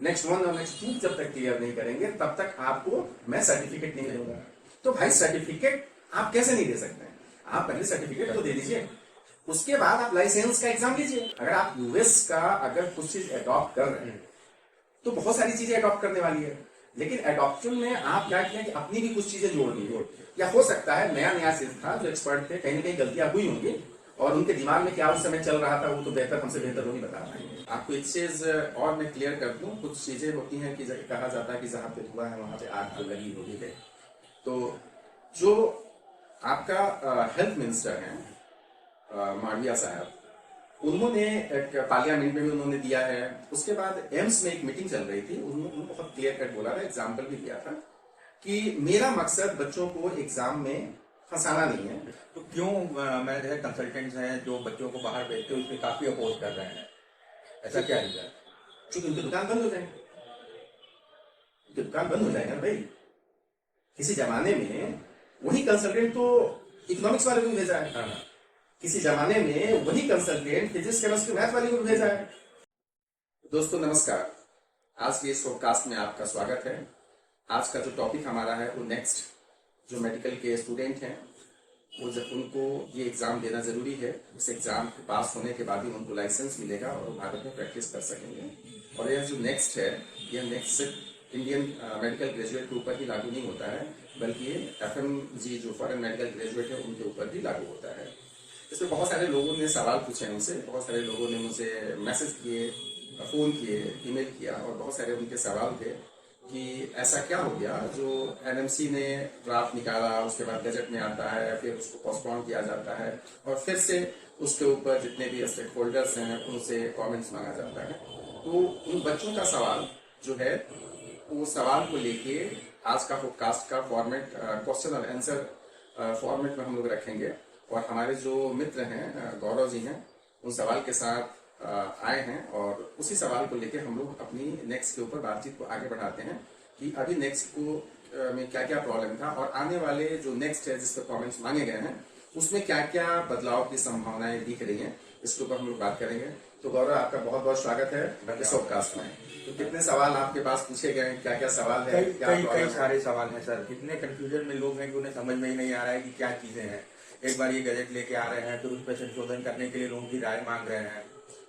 Next 1 और next 2 जब तक क्लियर नहीं करेंगे तब तक आपको मैं सर्टिफिकेट नहीं दूंगा। तो भाई सर्टिफिकेट आप कैसे नहीं दे सकते हैं? आप पहले सर्टिफिकेट तो दे दीजिए, उसके बाद आप लाइसेंस का एग्जाम लीजिए। अगर आप यूएस का अगर कुछ चीज अडॉप्ट कर रहे हैं तो बहुत सारी चीजें अडॉप्ट करने वाली है, लेकिन अडॉप्शन में आप क्या किया कि अपनी भी कुछ चीजें जोड़नी हो, या हो सकता है नया नया चीज था, जो एक्सपर्ट थे कहीं ना कहीं गलतियां हुई होंगी और उनके दिमाग में क्या उस समय चल रहा था वो तो बेहतर हमसे बेहतर नहीं बता पाएंगे। आपको एक चीज और मैं क्लियर कर दूं, कुछ चीजें होती हैं कि कहा जाता है कि जहां पे धुआं है वहां पे आग तो लगी होगी है। तो जो आपका हेल्थ मिनिस्टर हैं मांडविया साहब, उन्होंने एक पार्लियामेंट में भी उन्होंने दिया है। उसके बाद एम्स में एक मीटिंग चल रही थी, उन्होंने बहुत क्लियर कट बोला था, एग्जाम्पल भी दिया था कि मेरा मकसद बच्चों को एग्जाम में फंसाना नहीं है। तो क्यों मैंने देखा कंसल्टेंट्स हैं जो बच्चों को बाहर भेजते हैं उसके काफी अपोज कर रहे हैं, ऐसा क्या रीजन है? क्योंकि उनकी दुकान बंद हो जाएंगे, उनकी दुकान बंद हो जाएगा भाई। किसी जमाने में वही कंसल्टेंट तो इकोनॉमिक्स वाले को भी भेजा है, किसी जमाने में वही कंसल्टेंट फिजिक्स केमिस्ट्री मैथ वाले को भी भेजा है। दोस्तों नमस्कार, आज के इस पॉडकास्ट में आपका स्वागत है। आज का जो टॉपिक हमारा है वो नेक्स्ट, जो मेडिकल के स्टूडेंट हैं वो जब उनको ये एग्जाम देना जरूरी है, उस एग्जाम के पास होने के बाद ही उनको लाइसेंस मिलेगा और वो भारत में प्रैक्टिस कर सकेंगे। और यह जो नेक्स्ट है, यह नेक्स्ट सिर्फ इंडियन मेडिकल ग्रेजुएट के ऊपर ही लागू नहीं होता है, बल्कि ये FMG जो फॉरेन मेडिकल ग्रेजुएट है उनके ऊपर भी लागू होता है। इसमें बहुत सारे लोगों ने सवाल पूछे हमसे, बहुत सारे लोगों ने मुझे मैसेज किए, फ़ोन किए, ईमेल किया, और बहुत सारे उनके सवाल थे कि ऐसा क्या हो गया जो NMC ने ड्राफ्ट निकाला, उसके बाद गजट में आता है, फिर उसको पोस्टपोन किया जाता है और फिर से उसके ऊपर जितने भी स्टेक होल्डर्स हैं उनसे कमेंट्स मांगा जाता है। तो उन बच्चों का सवाल जो है, वो सवाल को लेके आज का पॉडकास्ट का फॉर्मेट क्वेश्चन और आंसर फॉर्मेट में हम लोग रखेंगे। और हमारे जो मित्र हैं गौरव जी हैं, उन सवाल के साथ आए हैं और उसी सवाल को लेके हम लोग अपनी नेक्स्ट के ऊपर बातचीत को आगे बढ़ाते हैं कि अभी नेक्स्ट को में क्या क्या प्रॉब्लम था और आने वाले जो नेक्स्ट है जिस पर कमेंट्स मांगे गए हैं उसमें क्या क्या बदलाव की संभावनाएं दिख रही हैं, इसके ऊपर हम लोग बात करेंगे। तो गौरव, आपका बहुत बहुत स्वागत है इस पॉडकास्ट में। तो कितने सवाल आपके पास पूछे गए, क्या क्या सवाल है? कई सारे सवाल हैं सर। कितने कंफ्यूजन में लोग हैं कि उन्हें समझ में ही नहीं आ रहा है कि क्या चीजें हैं। एक बार ये गजट लेके आ रहे हैं, फिर उस पर संशोधन करने के लिए लोगों की राय मांग रहे हैं,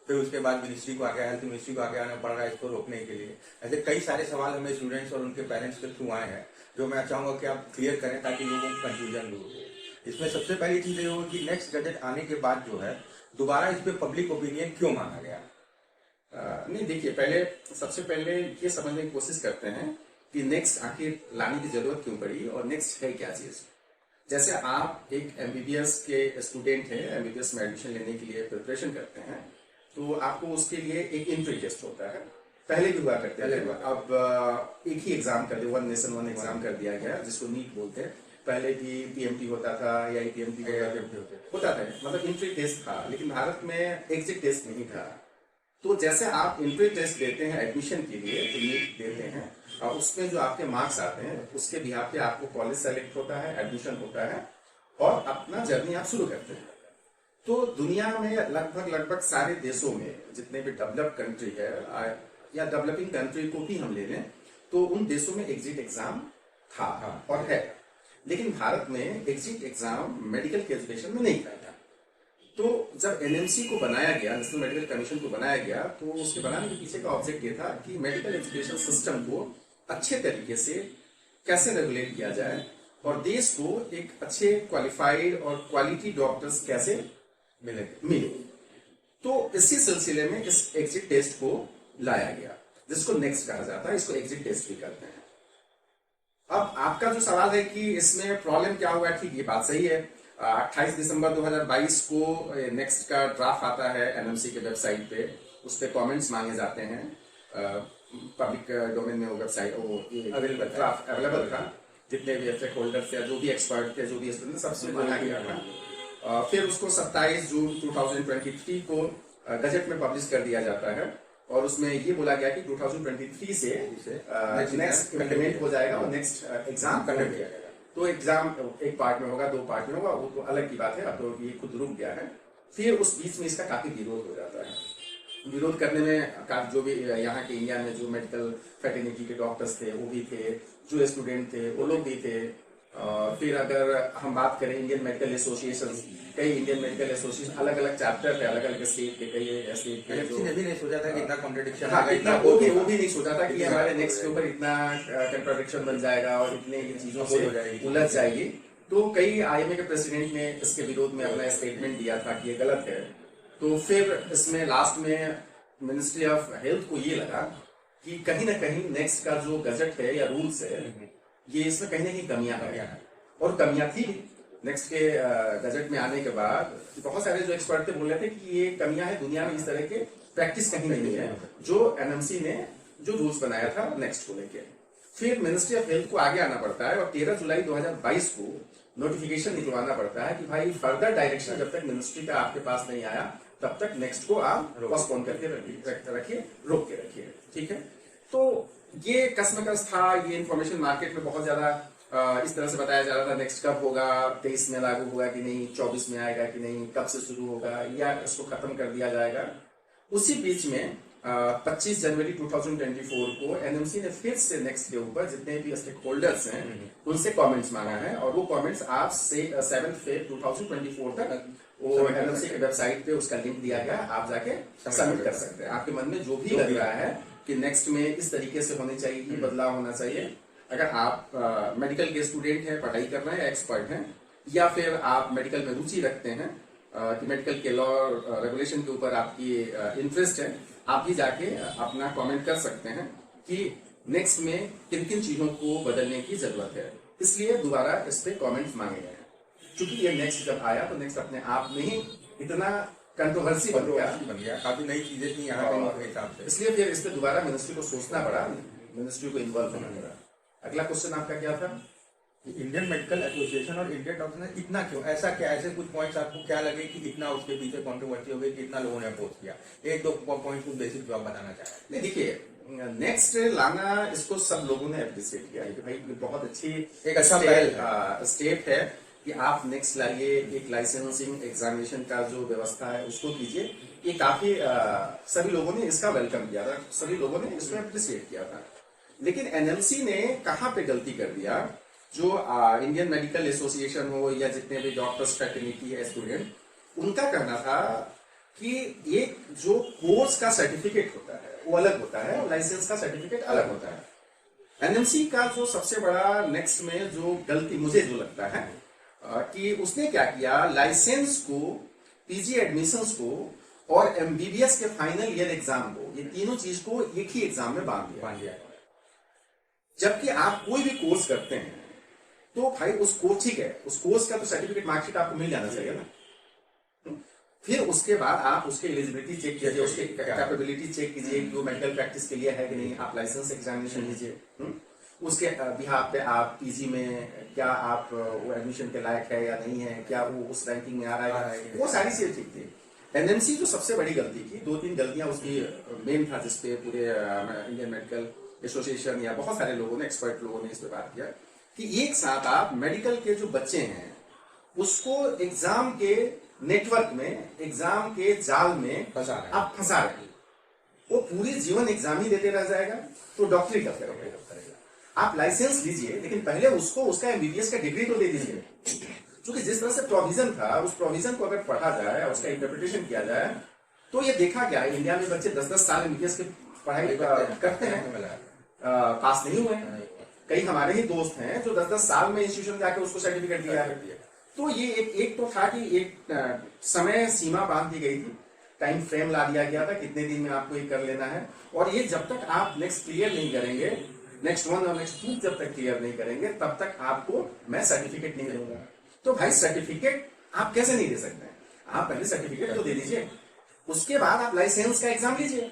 फिर उसके बाद मिनिस्ट्री को आगे, हेल्थ मिनिस्ट्री को आगे आना पड़ रहा है इसको रोकने के लिए। ऐसे कई सारे सवाल हमें स्टूडेंट्स और उनके पेरेंट्स के थ्रू आए हैं, जो मैं चाहूंगा कि आप क्लियर करें ताकि लोगों को कंफ्यूजन दूर हो। इसमें सबसे पहली चीज ये होगी कि नेक्स्ट गजट आने के बाद जो है दोबारा इस पर पब्लिक ओपिनियन क्यों मांगा गया? नहीं, देखिए, पहले सबसे पहले ये समझने की कोशिश करते हैं कि नेक्स्ट आखिर लाने की जरूरत क्यों पड़ी और नेक्स्ट है क्या चीज। जैसे आप एक MBBS के स्टूडेंट हैं, MBBS में एडमिशन लेने के लिए प्रिपरेशन करते हैं, तो आपको उसके लिए एक एंट्री टेस्ट होता है। पहले भी हुआ करते थे, अब एक ही एग्जाम कर दिया, वन नेशन वन एग्जाम कर दिया गया जिसको नीट बोलते हैं। पहले भी PMT होता था या ATMT होता था, मतलब एंट्री टेस्ट था, लेकिन भारत में एग्जिट टेस्ट नहीं था। तो जैसे आप एंट्री टेस्ट देते हैं एडमिशन के लिए, तो नीट देते हैं, और उसमें जो आपके मार्क्स आते हैं उसके बिहाफ पे आपको कॉलेज सेलेक्ट होता है, एडमिशन होता है और अपना जर्नी आप शुरू करते हैं। तो दुनिया में लगभग सारे देशों में जितने भी डेवलप्ड कंट्री है या डेवलपिंग कंट्री को भी हम ले लें, तो उन देशों में एग्जिट एग्जाम था और है। लेकिन भारत में एग्जिट एग्जाम मेडिकल के एजुकेशन में नहीं था। तो जब NMC को बनाया गया, नेशनल मेडिकल कमीशन को बनाया गया, तो उसके बनाने के पीछे का ऑब्जेक्ट ये था कि मेडिकल एजुकेशन सिस्टम को अच्छे तरीके से कैसे रेगुलेट किया जाए और देश को एक अच्छे क्वालिफाइड और क्वालिटी डॉक्टर्स कैसे मिले। तो इसी सिलसिले में इस एग्जिट टेस्ट को लाया गया, जिसको नेक्स्ट कहा जाता है। इसको एग्जिट टेस्ट भी करते हैं। अब आपका जो सवाल है कि इसमें प्रॉब्लम क्या हुआ, ठीक, ये बात सही है। 28 दिसंबर 2022 को नेक्स्ट का ड्राफ्ट आता है NMC के वेबसाइट पे, उस पर कमेंट्स मांगे जाते हैं। पब्लिक डोमेन में वो वेबसाइट ड्राफ्ट अवेलेबल था, जितने भी स्टेक होल्डर्स या जो भी एक्सपर्ट थे, जो भी स्टूडेंट, सबसे मांगा गया था। फिर उसको 27 जून 2023 को गजट में पब्लिश कर दिया जाता है और उसमें ये बोला गया कि 2023 से नेक्स्ट इम्प्लीमेंट हो जाएगा और नेक्स्ट एग्जाम कंडक्ट किया जाएगा। तो एग्जाम एक पार्ट में होगा, 2 पार्ट में होगा, वो तो अलग की बात है। अब तो ये खुद रुक गया है। फिर उस बीच में इसका काफी विरोध हो जाता है विरोध करने में जो भी यहाँ के इंडिया में जो मेडिकल फैटर्निटी के डॉक्टर्स थे वो भी थे, जो स्टूडेंट थे वो लोग भी थे। फिर अगर हम बात करें इंडियन मेडिकल एसोसिएशन, कई इंडियन मेडिकल एसोसिएशन अलग अलग चैप्टर थे, अलग अलग स्टेट के, कई स्टेट के जो ने भी नहीं सोचा था कि इतना कॉन्ट्रडिक्शन हाँ, इतना वो भी नहीं सोचा था कि हमारे नेक्स्ट के ऊपर इतना कंट्राडिक्शन बन जाएगा और इतने चीजों से उलझ जाएगी। तो कई आईएमए के प्रेसिडेंट ने इसके विरोध में अपना स्टेटमेंट दिया था कि ये गलत है। तो फिर इसमें लास्ट में मिनिस्ट्री ऑफ हेल्थ को ये लगा कि कहीं ना कहीं नेक्स्ट का जो गजट है या रूल्स है ये इसमें कहीं ना कहीं कमियां हैं, और कमियां थी। नेक्स्ट के गजट में आने के बाद बहुत सारे जो एक्सपर्ट थे बोल रहे थे कि ये कमियां हैं, दुनिया में इस तरह के प्रैक्टिस कहीं नहीं है जो एनएमसी ने जो रूल्स बनाया था नेक्स्ट को लेके। फिर मिनिस्ट्री ऑफ हेल्थ को आगे आना पड़ता है और 13 जुलाई 2022 को नोटिफिकेशन निकलवाना पड़ता है कि भाई फर्दर डायरेक्शन जब तक मिनिस्ट्री का आपके पास नहीं आया तब तक नेक्स्ट को आप पोस्टपोन करके रखिए, रोक के रखिए। ठीक है, तो ये कसमकस था। ये इन्फॉर्मेशन मार्केट में बहुत ज्यादा इस तरह से बताया जा रहा था नेक्स्ट कब होगा, 23 में लागू होगा कि नहीं, 24 में आएगा कि नहीं, कब से शुरू होगा या इसको खत्म कर दिया जाएगा। उसी बीच में 25 जनवरी 2024 को एनएमसी ने फिर से नेक्स्ट के ऊपर जितने भी स्टेक होल्डर्स हैं उनसे कमेंट्स मांगा है, और वो कमेंट्स आज से 7 फेब 2024 तक वो एनएमसी के वेबसाइट पे उसका लिंक दिया गया, आप जाके सबमिट कर सकते हैं। आपके मन में जो भी लग रहा है कि नेक्स्ट में इस तरीके से होनी चाहिए, बदलाव होना चाहिए, अगर आप मेडिकल के स्टूडेंट हैं, पढ़ाई कर रहे हैं, एक्सपर्ट हैं, या फिर आप मेडिकल में रुचि रखते हैं कि मेडिकल के लॉ रेगुलेशन के ऊपर आपकी इंटरेस्ट है, आप भी जाके अपना कमेंट कर सकते हैं कि नेक्स्ट में किन किन चीजों को बदलने की जरूरत है। इसलिए दोबारा इस पे कमेंट्स मांगे गए हैं, क्योंकि ये नेक्स्ट जब आया तो नेक्स्ट अपने आप में ही इतना कंट्रोवर्सी बन गया, काफी नई चीजें थी यहाँ के हिसाब से, इसलिए फिर इस पे दोबारा मिनिस्ट्री को सोचना पड़ा, मिनिस्ट्री को इन्वॉल्व होना पड़ा। अगला क्वेश्चन आपका क्या था? इंडियन मेडिकल एसोसिएशन और इंडियन डॉक्टर ने इतना क्यों, ऐसा क्या, ऐसे कुछ पॉइंट्स आपको क्या लगे कि इतना उसके पीछे कंट्रोवर्सी हो गई कि इतना लोगों ने अपोज किया? एक दो पॉइंट कुछ बेसिक जो आप बताना चाहें। नहीं, देखिए नेक्स्ट लाना इसको सब लोगों ने अप्रिशिएट किया है कि भाई बहुत अच्छी एक अच्छा पहल स्टेप है कि आप नेक्स्ट लाइए, एक लाइसेंसिंग एग्जामिनेशन का जो व्यवस्था है उसको कीजिए। ये काफी सभी लोगों ने इसका वेलकम किया था, सभी लोगों ने इसमें अप्रिशिएट किया था। लेकिन एनएमसी ने कहां पे गलती कर दिया, जो इंडियन मेडिकल एसोसिएशन हो या जितने भी डॉक्टर्स फैटर्निटी है, स्टूडेंट, उनका कहना था कि एक जो कोर्स का सर्टिफिकेट होता है वो अलग होता है और लाइसेंस का सर्टिफिकेट अलग होता है। एनएमसी का जो सबसे बड़ा नेक्स्ट में जो गलती मुझे जो लगता है कि उसने क्या किया, लाइसेंस को, पीजी एडमिशंस को और एमबीबीएस के फाइनल ईयर एग्जाम को, ये तीनों चीज को एक ही एग्जाम में बांध दिया। जबकि आप कोई भी कोर्स करते हैं तो भाई उस कोर्स, ठीक है, उस कोर्स का तो सर्टिफिकेट मार्कशीट आपको मिल जाना चाहिए ना। फिर उसके बाद आप उसके एलिजिबिलिटी चेक कीजिए, उसके कैपेबिलिटी चेक कीजिए कि वो मेडिकल प्रैक्टिस के लिए है कि नहीं, आप लाइसेंस एग्जामिनेशन लीजिए, उसके बिहाफ पे आप पीजी में क्या आप वो एडमिशन के लायक है या नहीं है, क्या वो उस रैंकिंग में आ रहा है, वो सारी चीजें ठीक थी। एनएमसी जो सबसे बड़ी गलती की, 2-3 गलतियां उसकी मेन था जिसपे पूरे इंडियन मेडिकल एसोसिएशन या बहुत सारे लोगों ने, एक्सपर्ट लोगों ने इस पर बात किया कि एक साथ आप मेडिकल के जो बच्चे हैं उसको एग्जाम के नेटवर्क में, एग्जाम के जाल में आप फंसा रहे हैं। वो पूरी जीवन एग्जाम ही देते रह जाएगा तो डॉक्टरी कब करेगा? आप लाइसेंस लीजिए, लेकिन पहले उसको उसका एमबीबीएस का डिग्री तो दे दीजिए। क्योंकि जिस तरह से प्रोविजन था, उस प्रोविजन को अगर पढ़ा जाए, उसका इंटरप्रिटेशन किया जाए, तो ये देखा गया इंडिया में बच्चे 10-10 साल एमबीबीएस की पढ़ाई करते हैं, पास नहीं हुए। कई हमारे ही दोस्त हैं जो 10-10 साल में इंस्टीट्यूशन जाके उसको सर्टिफिकेट दिया है। तो ये एक तो था कि एक समय सीमा बांध दी गई थी, टाइम फ्रेम ला दिया गया था कितने दिन में आपको ये कर लेना है, और ये जब तक आप नेक्स्ट क्लियर नहीं करेंगे, नेक्स्ट 1 और नेक्स्ट 2 जब तक क्लियर नहीं करेंगे तब तक आपको मैं सर्टिफिकेट नहीं दूंगा। तो भाई सर्टिफिकेट आप कैसे नहीं दे सकते हैं? आप पहले सर्टिफिकेट तो दे दीजिए, उसके बाद आप लाइसेंस का एग्जाम लीजिए,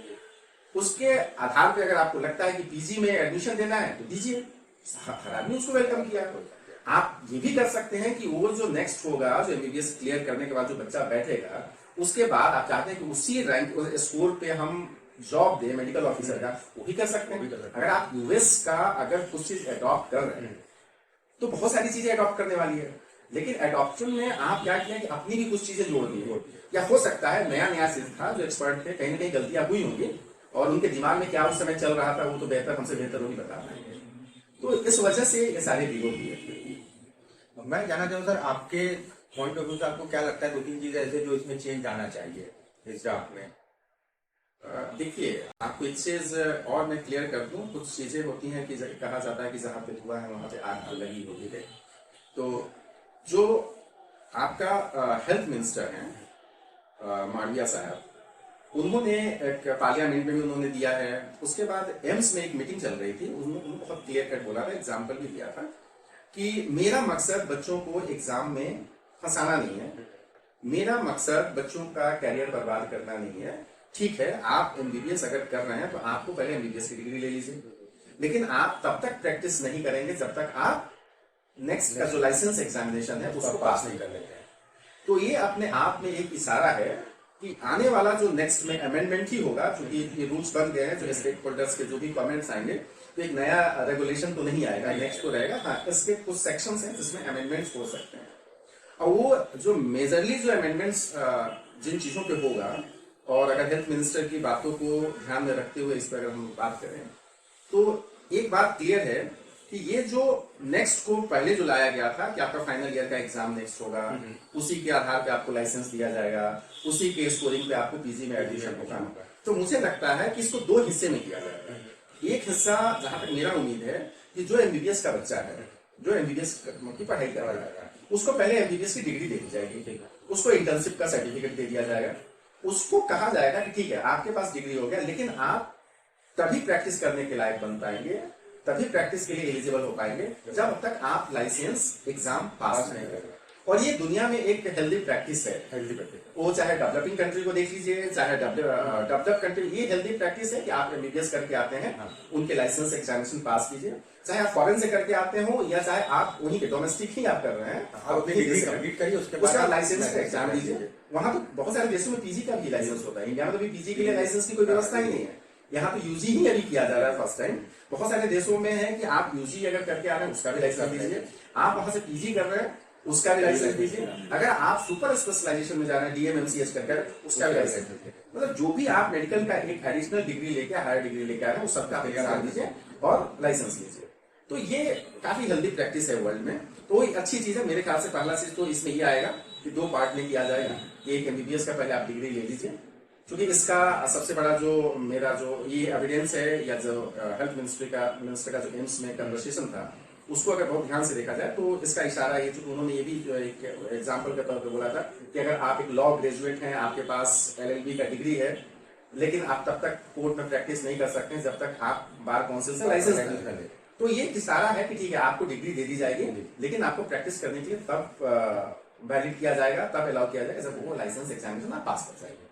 उसके आधार पे अगर आपको लगता है कि पीजी में एडमिशन देना है तो दीजिए। हर आदमी उसको वेलकम किया। आप ये भी कर सकते हैं कि वो जो नेक्स्ट होगा, जो एमबीबीएस क्लियर करने के बाद जो बच्चा बैठेगा, उसके बाद आप चाहते हैं कि उसी रैंक स्कोर पे हम जॉब दे मेडिकल ऑफिसर का, वो भी कर सकते हैं। अगर आप यूएस का अगर कुछ चीज अडॉप्ट कर रहे हैं तो बहुत सारी चीजें अडॉप्ट करने वाली है, लेकिन एडॉप्शन में आप क्या किया कि अपनी भी कुछ चीजें जोड़ दी, या हो सकता है नया नया चीज था जो एक्सपर्ट थे, कहीं ना कहीं गलतियां हुई होंगी और उनके दिमाग में क्या उस समय चल रहा था वो तो बेहतर हमसे बेहतर वही बता पाएंगे। तो इस वजह से ये सारे विरोध हुए। मैं जानना चाहूँ सर, आपके पॉइंट ऑफ व्यू से आपको क्या लगता है 2-3 चीजें ऐसे जो इसमें चेंज आना चाहिए इस ड्राफ्ट में? देखिए, आपको एक चीज और मैं क्लियर कर दूं, कुछ चीजें होती हैं कि कहा जाता है कि जहां पे धुआं है वहां पे आग तो लगी होगी है। तो जो आपका हेल्थ मिनिस्टर हैं मांडविया साहब, उन्होंने एक पार्लियामेंट में भी उन्होंने दिया है। उसके बाद एम्स में एक मीटिंग चल रही थी, उन्होंने बहुत क्लियर कट बोला था, एग्जाम्पल भी दिया था कि मेरा मकसद बच्चों को एग्जाम में फंसाना नहीं है, मेरा मकसद बच्चों का कैरियर बर्बाद करना नहीं है। ठीक है, आप एमबीबीएस अगर कर रहे हैं तो आपको पहले एमबीबीएस की डिग्री ले लीजिए, लेकिन आप तब तक प्रैक्टिस नहीं करेंगे जब तक आप नेक्स्ट का जो लाइसेंस एग्जामिनेशन है उसको पास नहीं कर लेते हैं। तो ये अपने आप में एक इशारा है कि आने वाला जो नेक्स्ट में अमेंडमेंट ही होगा, क्योंकि ये रूल्स बन गए हैं, जो स्टेक होल्डर्स के जो भी कमेंट्स आएंगे, तो एक नया रेगुलेशन तो नहीं आएगा, नेक्स्ट तो रहेगा। हाँ, इसके कुछ सेक्शंस हैं जिसमें अमेंडमेंट्स हो सकते हैं, और वो जो मेजरली जो अमेंडमेंट्स जिन चीजों पे होगा, और अगर हेल्थ मिनिस्टर की बातों को ध्यान में रखते हुए इस पर अगर हम बात करें तो एक बात क्लियर है कि ये जो नेक्स्ट को पहले जो लाया गया था कि आपका फाइनल ईयर का एग्जाम नेक्स्ट होगा, उसी के आधार पे आपको लाइसेंस दिया जाएगा, उसी के स्कोरिंग पे आपको पीजी में एडमिशन होगा। तो मुझे लगता है कि इसको दो हिस्से में किया जाएगा। एक हिस्सा, जहां तक मेरा उम्मीद है कि जो एमबीबीएस का बच्चा है, जो एमबीबीएस की पढ़ाई कर रहा है, उसको पहले एमबीबीएस की डिग्री दे दी जाएगी, उसको इंटर्नशिप का सर्टिफिकेट दे दिया जाएगा, उसको कहा जाएगा कि ठीक है आपके पास डिग्री हो गया, लेकिन आप तभी प्रैक्टिस करने के लायक बन पाएंगे, तभी प्रैक्टिस के लिए एलिजिबल हो पाएंगे जब तक आप लाइसेंस एग्जाम पास नहीं करें। और ये दुनिया में एक हेल्दी प्रैक्टिस है, हेल्दी प्रैक्टिस, वो चाहे डेवलपिंग कंट्री को देख लीजिए, चाहे डेवलप कंट्री, ये हेल्दी प्रैक्टिस है कि आप एमबीबीएस करके आते हैं, उनके लाइसेंस एग्जामिनेशन पास कीजिए, चाहे आप फॉरेन से करके आते हो या चाहे आप वहीं के डोमेस्टिक ही आप कर रहे हैं, आप अपनी डिग्री कंप्लीट करिए, उसके बाद लाइसेंस का एग्जाम दीजिए। वहां तो बहुत सारे देशों में पीजी का भी लाइसेंस होता है, इंडिया में तो भी पीजी के लिए लाइसेंस की कोई व्यवस्था ही नहीं है, यहाँ तो यूजी ही अभी किया जा रहा है फर्स्ट टाइम। बहुत सारे देशों में है कि आप यूजी अगर करके आ रहे हैं उसका भी लाइसेंस दीजिए, आप वहां से पीजी कर रहे हैं उसका भी लाइसेंस दीजिए, अगर आप सुपर स्पेशलाइजेशन में जा रहे हैं डीएमएमसीएच करके उसका भी लाइसेंस दीजिए। मतलब जो भी आप मेडिकल का एक एडिशनल डिग्री लेके, हायर डिग्री लेके आ रहे हैं, वो सबका एग्जाम दीजिए और लाइसेंस लीजिए। तो ये काफी हेल्दी प्रैक्टिस है वर्ल्ड में, तो एक अच्छी चीज है। मेरे ख्याल से पहला चीज तो इसमें ये आएगा कि दो पार्ट में किया जाएगा, एक एमबीबीएस का पहले आप डिग्री ले लीजिए, क्योंकि इसका सबसे बड़ा जो मेरा जो ये एविडेंस है, या जो हेल्थ मिनिस्टर का जो एम्स में कन्वर्सेशन था, उसको अगर बहुत ध्यान से देखा जाए तो इसका इशारा ये, जो उन्होंने ये भी एक एग्जांपल के तौर पे बोला था कि अगर आप एक लॉ ग्रेजुएट हैं, आपके पास एलएलबी का डिग्री है, लेकिन आप तब तक कोर्ट में प्रैक्टिस नहीं कर सकते जब तक आप बार काउंसिल से लाइसेंस नहीं कर ले। तो ये इशारा है कि ठीक है आपको डिग्री दे दी जाएगी, लेकिन आपको प्रैक्टिस करने के लिए तब वैलिड किया जाएगा, तब अलाउ किया जाएगा जब वो लाइसेंस एग्जामिनेशन आप पास कर जाएंगे।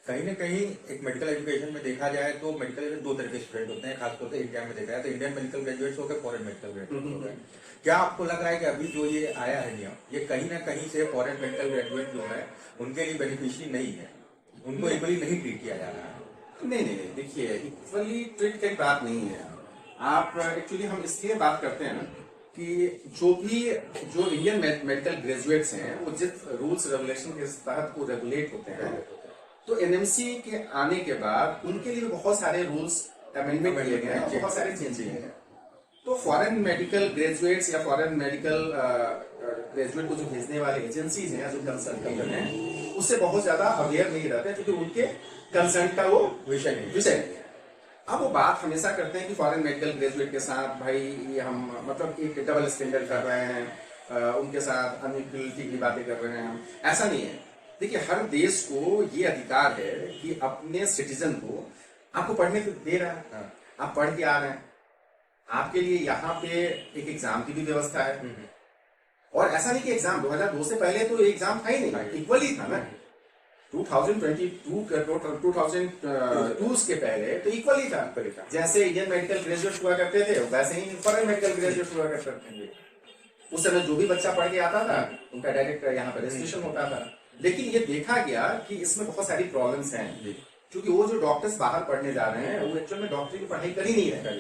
कहीं ना कहीं एक मेडिकल एजुकेशन में देखा जाए तो मेडिकल में दो तरह के स्टूडेंट होते हैं, खासतौर से इंडिया में देखा जाए तो इंडियन मेडिकल ग्रेजुएट्स हो गए, फॉरेन मेडिकल ग्रेजुएट्स हो गए। क्या आपको लग रहा है कि अभी जो ये आया है नियम, ये कहीं ना कहीं से फॉरेन मेडिकल ग्रेजुएट जो है उनके लिए बेनिफिशियरी नहीं है, उनको इक्वली नहीं ट्रीट किया जा रहा है? नहीं, देखिए इक्वली ट्रीट की बात नहीं है। आप एक्चुअली हम इसलिए बात करते हैं कि जो इंडियन मेडिकल ग्रेजुएट्स हैं वो जिस रूल्स रेगुलेशन के तहत वो रेगुलेट होते हैं, तो एनएमसी के आने के बाद उनके लिए बहुत सारे रूल्स अमेंडमेंट किए गए हैं, बहुत सारे चेंज किए हैं। तो फॉरेन मेडिकल ग्रेजुएट्स या फॉरेन मेडिकल ग्रेजुएट को जो भेजने वाले एजेंसीज हैं, जो कंसल्टेंट हैं, उससे बहुत ज्यादा अवेयर नहीं रहते, क्योंकि उनके कंसर्न का वो विषय नहीं है। अब वो बात हमेशा करते हैं कि फॉरेन मेडिकल ग्रेजुएट के साथ भाई हम मतलब एक डबल स्टैंडर्ड कर रहे हैं, उनके साथ अनइक्वलिटी की बातें कर रहे हैं। ऐसा नहीं है। देखिए, हर देश को ये अधिकार है कि अपने सिटीजन को आपको पढ़ने को दे रहा है, आप पढ़ के आ रहे हैं, आपके लिए यहाँ पे एक एग्जाम की भी व्यवस्था है। और ऐसा नहीं कि एग्जाम 2002 से पहले तो एग्जाम था ही नहीं, इक्वली था ना। 2022 के पहले तो इक्वली था। जैसे इंडियन मेडिकल ग्रेजुएट हुआ करते थे, वैसे ही फॉरेन मेडिकल ग्रेजुएट हुआ करते थे। उस समय जो भी बच्चा पढ़ के आता था उनका डायरेक्ट यहाँ पर रजिस्ट्रेशन होता था। लेकिन ये देखा गया कि इसमें बहुत सारी प्रॉब्लम्स हैं, क्योंकि वो जो डॉक्टर्स बाहर पढ़ने जा रहे हैं वो एक्चुअल में डॉक्टरी की पढ़ाई कर ही नहीं रहे,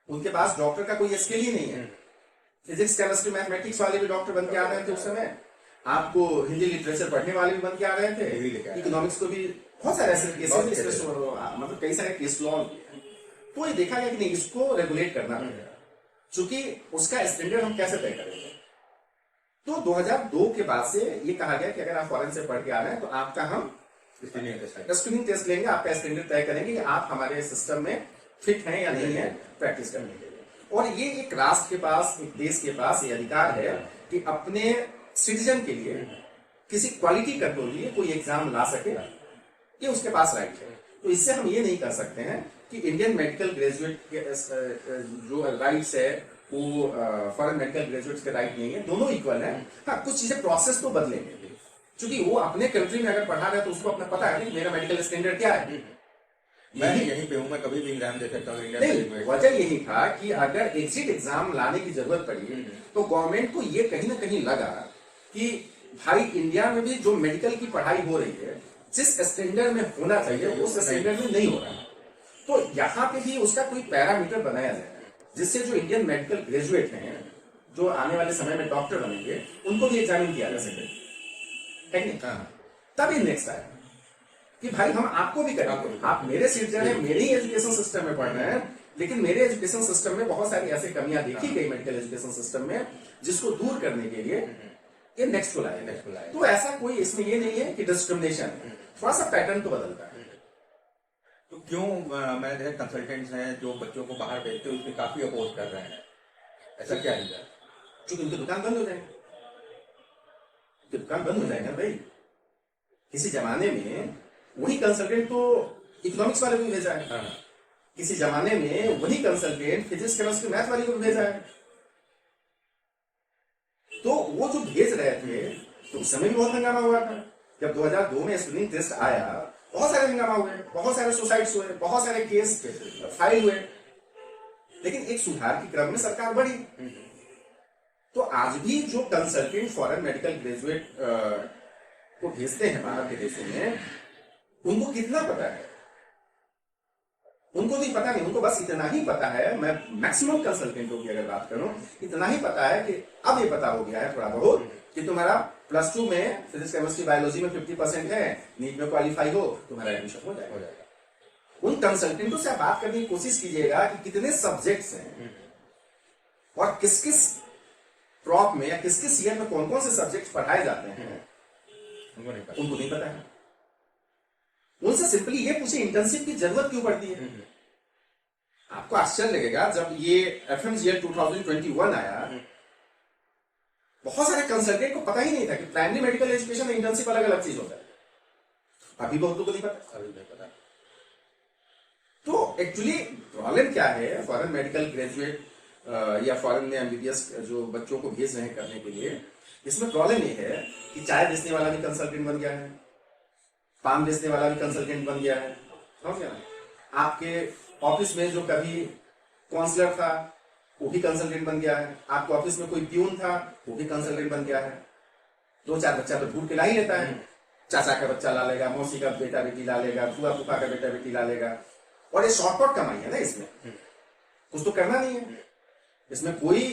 उनके पास डॉक्टर का कोई स्किल ही नहीं है। फिजिक्स केमिस्ट्री मैथमेटिक्स वाले भी डॉक्टर बन के आ रहे थे उस समय, आपको हिंदी लिटरेचर पढ़ने वाले भी बन के आ रहे थे, इकोनॉमिक्स को भी बहुत सारे ऐसे केसेस, मतलब कई सारे केस लॉ, तो ये देखा गया कि नहीं इसको रेगुलेट करना पड़ेगा, चूंकि उसका स्टैंडर्ड हम कैसे तय करेंगे। तो 2002 के बाद से ये कहा गया कि अगर आप फॉरेन से पढ़ के आ रहे हैं तो आपका हम स्क्रीनिंग टेस्ट लेंगे, आपका स्टैंडर्ड तय करेंगे कि आप हमारे सिस्टम में फिट हैं या नहीं है प्रैक्टिस करने के लिए। और ये एक राष्ट्र के पास, एक देश के पास ये अधिकार है कि अपने सिटीजन के लिए किसी क्वालिटी कंट्रोल के लिए कोई एग्जाम ला सके, ये उसके पास राइट है। तो इससे हम ये नहीं कर सकते हैं कि इंडियन मेडिकल ग्रेजुएट के जो राइट्स है वो फॉरेन मेडिकल ग्रेजुएट्स के राइट नहीं है, दोनों इक्वल है। हाँ, कुछ चीजें प्रोसेस तो बदलेंगे, क्योंकि वो अपने कंट्री में अगर पढ़ा रहा है तो उसको अपना पता है कि मेरा मेडिकल स्टैंडर्ड क्या है। मैं यहीं पे हूँ, मैं कभी भी एग्जाम दे सकता हूँ। नहीं, वजह यही था कि अगर एग्जिट एग्जाम लाने की जरूरत पड़ी तो गवर्नमेंट को ये कहीं ना कहीं लगा कि भाई इंडिया में भी जो मेडिकल की पढ़ाई हो रही है जिस स्टैंडर्ड में होना चाहिए उस स्टैंडर्ड में नहीं हो रहा है, तो यहाँ पे भी उसका कोई पैरामीटर बनाया जाए जिससे जो इंडियन मेडिकल ग्रेजुएट हैं, जो आने वाले समय में डॉक्टर बनेंगे, उनको भी एग्जामिन किया जा सके, है नहीं? तभी नेक्स्ट आया कि भाई हम आपको भी करेंगे, आप मेरे सिटीजन हैं, मेरे ही एजुकेशन सिस्टम में पढ़ रहे हैं, लेकिन मेरे एजुकेशन सिस्टम में बहुत सारी ऐसी कमियां देखी गई मेडिकल एजुकेशन सिस्टम में, जिसको दूर करने के लिए ये नेक्स्ट को लाए। तो ऐसा कोई इसमें ये नहीं है कि डिस्क्रिमिनेशन है, थोड़ा सा पैटर्न तो बदलता है। तो क्यों मैंने देखा कंसल्टेंट्स हैं जो बच्चों को बाहर भेजते हैं उसके काफी अपोज कर रहे हैं, ऐसा क्या है? क्योंकि उनकी दुकान बंद हो जाएगी, दुकान बंद हो जाएगा भाई। किसी जमाने में वही कंसल्टेंट तो इकोनॉमिक्स वाले को भेजा है, किसी जमाने में वही कंसल्टेंट फिजिक्स केमिस्ट्री मैथ वाले को भेजा है। तो वो जो भेज रहे थे तो उस समय भी बहुत हंगामा हुआ था। जब 2002 में स्क्रीनिंग टेस्ट आया, बहुत सारे हंगामा हुए, बहुत सारे सुसाइड्स हुए, बहुत सारे केस फाइल हुए, लेकिन एक सुधार के क्रम में सरकार बढ़ी। तो आज भी जो कंसल्टेंट फॉरेन मेडिकल ग्रेजुएट को भेजते हैं बाहर के देशों में, उनको कितना पता है? उनको नहीं पता, नहीं, उनको बस इतना ही पता है, मैं मैक्सिमम कंसल्टेंटों की अगर बात करूं, इतना ही पता है कि अब ये पता हो गया है थोड़ा बहुत कि तुम्हारा +2 में फिजिक्स केमिस्ट्री बायोलॉजी में 50% है, नीट में क्वालिफाई हो, तुम्हारा एडमिशन हो जाएगा। उन कंसल्टेंटों से आप बात करने की कोशिश कीजिएगा कि कितने सब्जेक्ट्स हैं और किस किस प्रॉप में या किस किस ईयर में कौन कौन से सब्जेक्ट पढ़ाए जाते हैं, उनको नहीं पता है। उनसे सिंपली ये पूछे इंटर्नशिप की जरूरत क्यों पड़ती है। आपको आश्चर्य लगेगा, जब ये FMGL 2021 आया, बहुत सारे कंसल्टेंट को पता ही नहीं था कि प्राइमरी मेडिकल एजुकेशन में इंटर्नशिप अलग अलग चीज होता है। अभी बहुतों को नहीं पता। तो एक्चुअली प्रॉब्लम क्या है, फॉरेन मेडिकल ग्रेजुएट या फॉरेन में MBBS जो बच्चों को भेज रहे हैं करने के लिए, इसमें प्रॉब्लम ये है कि चाय बेचने वाला भी कंसल्टेंट बन गया है, पान बेचने वाला भी कंसल्टेंट बन गया है, समझ गया ना? आपके ऑफिस में जो कभी काउंसलर था वो भी कंसल्टेंट बन गया है, आपके ऑफिस में कोई प्यून था वो भी कंसल्टेंट बन गया है। 2-4 बच्चा तो ढूंढ के ला ही लेता है, चाचा का बच्चा ला लेगा, मौसी का बेटा बेटी ला लेगा, फूफा फूफा का बेटा बेटी ला लेगा। और ये शॉर्टकट कमाई है ना, इसमें कुछ तो करना नहीं है। इसमें कोई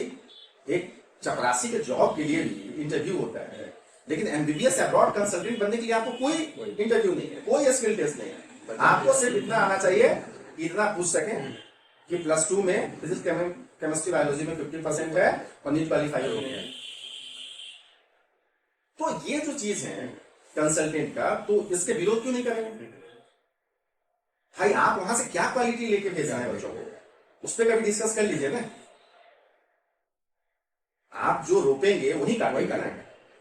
एक चपरासी के जॉब के लिए भी इंटरव्यू होता है, लेकिन MBBS अब्रॉड कंसल्टेंट बनने के लिए आपको कोई इंटरव्यू नहीं है, कोई स्किल टेस्ट नहीं है। आपको सिर्फ इतना आना चाहिए कि इतना पूछ सकें कि +2 में फिजिक्स केमिस्ट्री बायोलॉजी में 50% है और नीट क्वालिफाई हो गया है। तो ये जो चीज है कंसल्टेंट का, तो इसके विरोध क्यों नहीं करेंगे भाई? आप वहां से क्या क्वालिटी लेके भेज रहे हैं बच्चों को, उस पर कभी डिस्कस कर लीजिए ना। आप जो रोपेंगे वही काटेगा ना।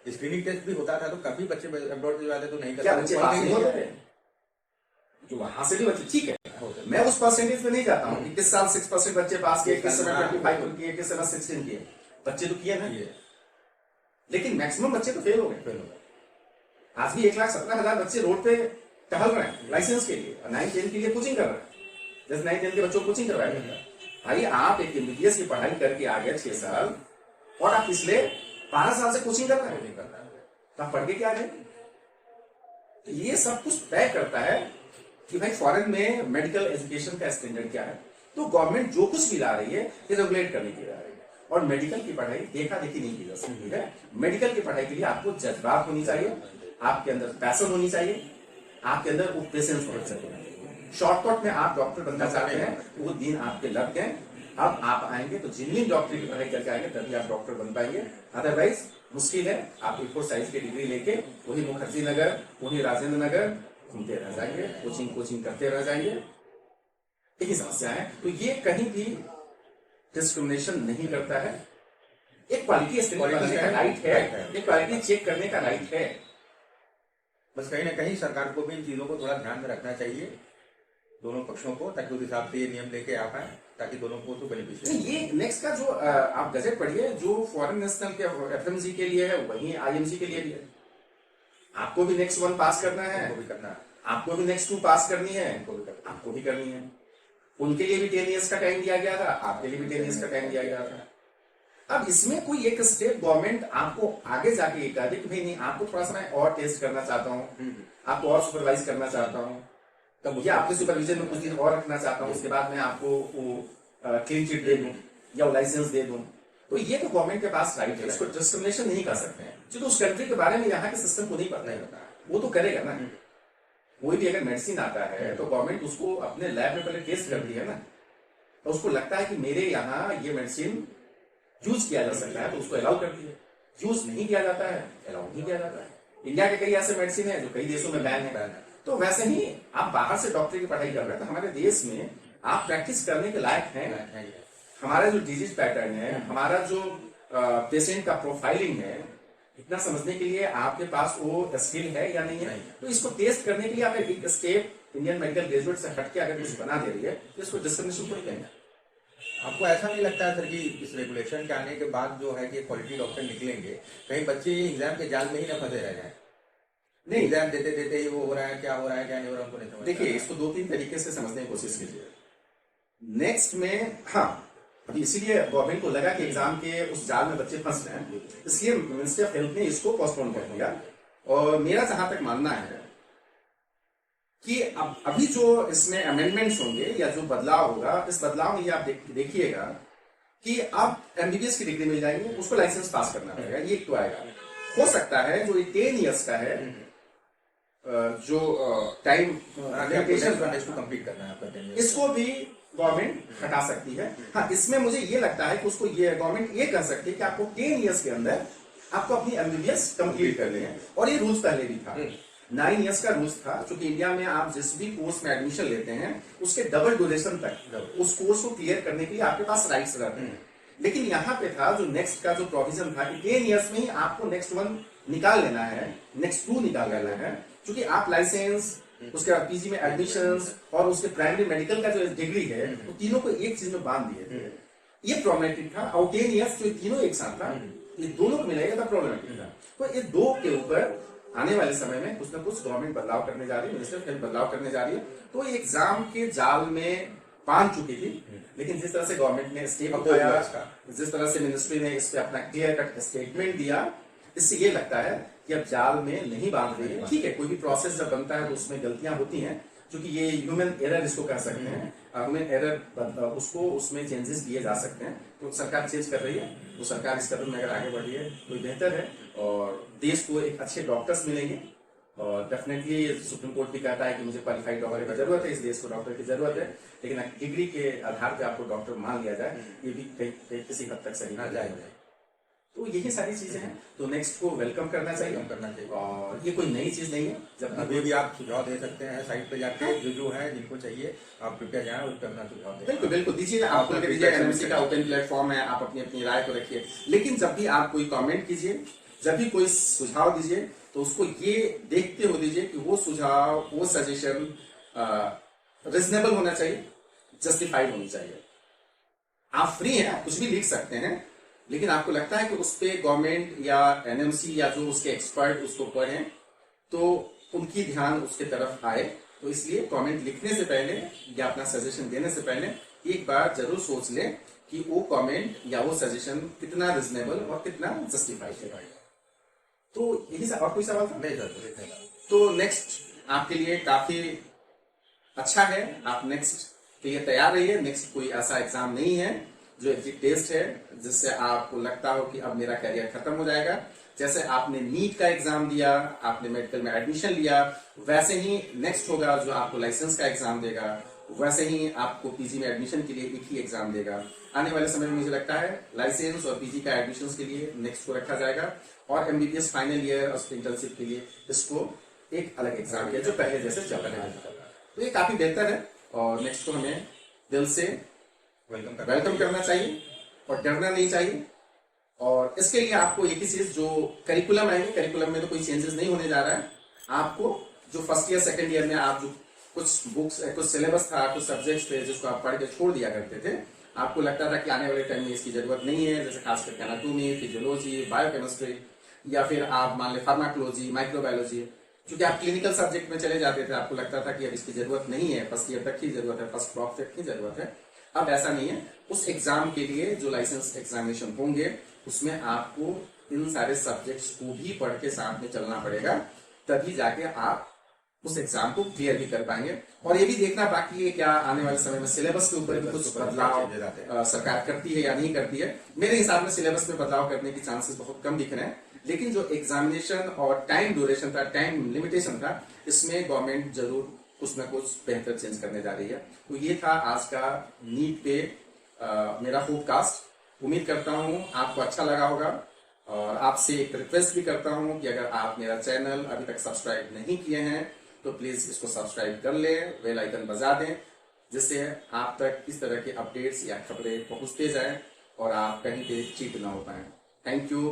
स्क्रीनिंग टेस्ट भी होता था तो काफी बच्चे अब्रॉड से जाते तो नहीं करते, क्या बच्चे पास नहीं होते थे? जो वहां से भी बच्चे, ठीक है, मैं उस परसेंटेज पे नहीं जाता हूँ कि किस साल 6% बच्चे पास किए, किस समय 25 किए, किस समय 16 किए। बच्चे तो किए ना, लेकिन मैक्सिमम बच्चे तो फेल हो गए। आज भी 1,17,000 बच्चे रोड पे टहल रहे हैं लाइसेंस के लिए, और 9-10 के लिए कोचिंग कर रहे हैं। जैसे 9-10 के बच्चों को कोचिंग करवाया जाता है। भाई आप एक MBBS की पढ़ाई करके आ गए 6 साल, और आप पिछले 12 साल से कोचिंग कर रहे हैं, तो आप पढ़ के क्या करें? तो ये सब कुछ तय करता है कि भाई फॉरेन में मेडिकल एजुकेशन का स्टैंडर्ड क्या है। तो गवर्नमेंट जो कुछ भी ला रही है ये रेगुलेट करने की ला रही है। और मेडिकल की पढ़ाई देखा देखी नहीं की जा सकती है। मेडिकल की पढ़ाई के लिए आपको जज्बात होनी चाहिए, आपके अंदर पैशन होनी चाहिए, आपके अंदर वो पेशेंस होना चाहिए। शॉर्टकट में आप डॉक्टर बनना चाहते हैं तो वो दिन आपके लग गए, अब आप आएंगे तो जिनमें डॉक्टरी की पढ़ाई करके आएंगे तभी आप डॉक्टर बन पाएंगे, अदरवाइज मुश्किल है। आप A4 साइज की डिग्री लेके वही मुखर्जी नगर, वही राजेंद्र नगर घूमते रह जाएंगे, कोचिंग करते रह जाएंगे, यही समस्या है। तो ये कहीं भी डिस्क्रिमिनेशन नहीं करता है, एक क्वालिटी करने का राइट है, एक क्वालिटी चेक करने का राइट है। बस कहीं ना कहीं सरकार को भी इन चीजों को थोड़ा ध्यान में रखना चाहिए, दोनों पक्षों को, ताकि उस हिसाब से ये नियम लेके आ पाए, ताकि दोनों को तो बेनिफिशियल। ये नेक्स्ट का जो आप गजट पढ़िए, जो फॉरेन नेशनल के FMG के लिए है वही IMG के लिए भी है। आपको भी नेक्स्ट 1 पास करना है, वो भी करना है, आपको भी नेक्स्ट 2 पास करनी है, आपको भी करनी है। उनके लिए भी 10 ईयर्स का टाइम दिया गया था, आपके लिए भी 10 ईयर्स का टाइम दिया गया था। अब इसमें कोई एक स्टेट गवर्नमेंट आपको आगे जाके ये कह दे कि भाई नहीं, आपको थोड़ा सा मैं और टेस्ट करना चाहता हूँ, आपको और सुपरवाइज करना चाहता हूँ, तब या आपके सुपरविजन में कुछ दिन और रखना चाहता हूँ, उसके बाद मैं आपको वो क्लीन चिट दे दूं या वो लाइसेंस दे दूं, तो ये तो गवर्नमेंट के पास राइट है, इसको डिस्क्रिमिनेशन नहीं कर सकते हैं। क्योंकि उस कंट्री के बारे में यहाँ के सिस्टम को नहीं पता है, वो तो करेगा ना। कोई भी अगर मेडिसिन आता है तो गवर्नमेंट उसको अपने लैब में पहले टेस्ट करती है ना, तो उसको लगता है कि मेरे यहाँ ये मेडिसिन यूज किया जा सकता है तो उसको अलाउ करती है, यूज नहीं किया जाता है अलाउ नहीं किया जाता है। इंडिया के कई ऐसे मेडिसिन है जो कई देशों में बैन है। तो वैसे ही आप बाहर से डॉक्टरी की पढ़ाई कर रहे हैं तो हमारे देश में आप प्रैक्टिस करने के लायक हैं। हमारा जो डिजीज पैटर्न है, हमारा जो पेशेंट का प्रोफाइलिंग है, इतना समझने के लिए आपके पास वो स्किल है या नहीं है। तो इसको टेस्ट करने के लिए आप एक स्टेप इंडियन मेडिकल ग्रेजुएट से हट के अगर कुछ बना दे रही है तो इसको डिस्क्रिमिनेशन थोड़ी कहेंगे। आपको ऐसा नहीं लगता है सर कि इस रेगुलेशन के आने के बाद जो है कि क्वालिटी डॉक्टर निकलेंगे, कहीं बच्चे एग्जाम के जाल में ही न फंसे रह जाए? नहीं, एग्जाम देते देते ही वो हो रहा है, क्या हो रहा है क्या नहीं हो रहा है, उनको नहीं समझ। देखिए, इसको 2-3 तरीके से समझने की कोशिश कीजिए। नेक्स्ट में हाँ, अभी इसीलिए गवर्नमेंट को लगा कि एग्जाम के उस जाल में बच्चे फंस रहे हैं, इसलिए मिनिस्ट्री ऑफ हेल्थ ने इसको पोस्टपोन कर दिया। और मेरा जहां तक मानना है कि अब अभी जो इसमें अमेंडमेंट्स होंगे या जो बदलाव होगा, इस बदलाव में ये आप देखिएगा कि अब MBBS की डिग्री मिल जाएंगे, उसको लाइसेंस पास करना पड़ेगा, ये तो आएगा। हो सकता है जो 10 ईयर्स का है, जो टाइम कंप्लीट करना है, इसको भी गवर्नमेंट हटा सकती है। हाँ, इसमें मुझे ये लगता है कि उसको ये गवर्नमेंट ये कर सकती है कि आपको 10 ईयर्स के अंदर आपको अपनी MBBS कंप्लीट कर लें। और ये रूल्स पहले भी था, 9 ईयर्स का रूल्स था, क्योंकि इंडिया में आप जिस भी कोर्स में एडमिशन लेते हैं उसके डबल ड्यूरेशन तक उस कोर्स को क्लियर करने के लिए आपके पास राइट्स रहते हैं। लेकिन यहाँ पे था जो नेक्स्ट का जो प्रोविजन था कि 10 ईयर्स में ही आपको नेक्स्ट 1 निकाल लेना है, नेक्स्ट 2 निकाल लेना है, क्योंकि आप लाइसेंस, उसके बाद PG में एडमिशंस और उसके प्राइमरी मेडिकल का जो डिग्री है, तो तीनों को एक चीज में बांध दिए थे। ये प्रॉब्लमेटिक था। और 10 ईयर्स जो तीनों एक साथ था, ये दोनों को मिलाएगा तो प्रॉब्लमेटिक था। तो ये दो के ऊपर आने वाले समय में कुछ ना कुछ गवर्नमेंट बदलाव करने जा रही है, मिनिस्ट्री ऑफ हेल्थ बदलाव करने जा रही है। तो एग्जाम के जाल में बांध चुकी थी, लेकिन जिस तरह से गवर्नमेंट ने स्टेप उठाया, जिस तरह से मिनिस्ट्री ने इस पे अपना क्लियर कट स्टेटमेंट दिया, इससे ये लगता है कि अब जाल में नहीं बांध रही है। ठीक है, कोई भी प्रोसेस जब बनता है तो उसमें गलतियां होती हैं, क्योंकि ये ह्यूमन एरर इसको कह सकते हैं। ह्यूमन एरर उसको उसमें चेंजेस किए जा सकते हैं, तो सरकार चेंज कर रही है। तो सरकार इस कदम में अगर आगे बढ़ी है तो बेहतर है और देश को एक अच्छे डॉक्टर्स मिलेंगे। और डेफिनेटली सुप्रीम कोर्ट भी कहता है कि मुझे क्वालिफाइड डॉक्टर की जरूरत है, इस देश को डॉक्टर की जरूरत है, लेकिन डिग्री के आधार पर आपको डॉक्टर मान लिया जाए, ये भी किसी हद तक सही ना जाए। तो यही सारी चीजें हैं, तो नेक्स्ट को वेलकम करना चाहिए। और ये कोई नई चीज नहीं है। जब अभी भी आप सुझाव दे सकते हैं साइट पे जाके, जो है जिनको चाहिए आप कृपया जाएं, उस पर अपना सुझाव दें। बिल्कुल बिल्कुल दीजिए, आप दीजिए। NMC का ओपन प्लेटफॉर्म है, आप अपनी अपनी राय को रखिए। लेकिन जब भी आप कोई कमेंट कीजिए, जब भी कोई सुझाव दीजिए, तो उसको ये देखते हुए दीजिए कि वो सुझाव, वो सजेशन रिजनेबल होना चाहिए, जस्टिफाइड होनी चाहिए। आप फ्री हैं, आप कुछ भी लिख सकते हैं, लेकिन आपको लगता है कि उस पर गवर्नमेंट या NMC या जो उसके एक्सपर्ट उसको पढ़ें तो उनकी ध्यान उसके तरफ आए। तो इसलिए कमेंट लिखने से पहले या अपना सजेशन देने से पहले एक बार जरूर सोच लें कि वो कमेंट या वो सजेशन कितना रिजनेबल और कितना जस्टिफाइड है। तो यही और कोई सवाल था? नहीं सर। तो नेक्स्ट आपके लिए काफी अच्छा है, आप नेक्स्ट के लिए तैयार रहिए। नेक्स्ट कोई ऐसा एग्जाम नहीं है जो एग्जिट टेस्ट है, जिससे आपको लगता हो कि अब मेरा करियर खत्म हो जाएगा। जैसे आपने नीट का एग्जाम दिया, आपने मेडिकल में एडमिशन लिया, वैसे ही नेक्स्ट होगा जो आपको लाइसेंस का एग्जाम देगा, वैसे ही आपको पीजी में एडमिशन के लिए एक ही एग्जाम देगा। आने वाले समय में मुझे लगता है लाइसेंस और पीजी का एडमिशन के लिए नेक्स्ट को रखा जाएगा, और एमबीबीएस फाइनल ईयर और इंटर्नशिप के लिए इसको एक अलग एग्जाम किया जो पहले जैसे चल रहा है। तो ये काफी बेहतर है, और नेक्स्ट को हमें दिल से वेलकम करना चाहिए और डरना नहीं चाहिए। और इसके लिए आपको एक ही चीज, जो करिकुलम आएंगे, करिकुलम में तो कोई चेंजेस नहीं होने जा रहा है। आपको जो फर्स्ट ईयर सेकंड ईयर में आप जो कुछ बुक्स, कुछ सिलेबस था, कुछ सब्जेक्ट्स थे जिसको आप पढ़ के छोड़ दिया करते थे, आपको लगता था कि आने वाले टाइम में इसकी जरूरत नहीं है, जैसे खासकर एनाटॉमी, फिजियोलॉजी, बायोकेमिस्ट्री, या फिर आप मान ले फार्माकोलॉजी, माइक्रोबायोलॉजी, क्योंकि आप क्लिनिकल सब्जेक्ट में चले जाते थे, आपको लगता था कि अब इसकी जरूरत नहीं है, फर्स्ट ईयर तक की जरूरत है, फर्स्ट क्रॉप तक की जरूरत है। अब ऐसा नहीं है। उस एग्जाम के लिए जो लाइसेंस एग्जामिनेशन होंगे उसमें आपको इन सारे सब्जेक्ट्स को भी पढ़ के साथ में चलना पड़ेगा, तभी जाके आप उस एग्जाम को क्लियर भी कर पाएंगे। और ये भी देखना बाकी है क्या आने वाले समय में सिलेबस के ऊपर भी कुछ बदलाव सरकार करती है या नहीं करती है। मेरे हिसाब में सिलेबस में बदलाव करने की चांसेस बहुत कम दिख रहे हैं, लेकिन जो एग्जामिनेशन और टाइम ड्यूरेशन था, टाइम लिमिटेशन था, इसमें गवर्नमेंट जरूर कुछ ना कुछ बेहतर चेंज करने जा रही है। तो ये था आज का नीट पे मेरा पॉडकास्ट। उम्मीद करता हूँ आपको अच्छा लगा होगा, और आपसे एक रिक्वेस्ट भी करता हूँ कि अगर आप मेरा चैनल अभी तक सब्सक्राइब नहीं किए हैं तो प्लीज इसको सब्सक्राइब कर लें, बेल आइकन बजा दें, जिससे आप तक इस तरह के अपडेट्स या खबरें पहुंचते जाएं और आप कहीं पे चीट ना हो पाए। Thank you.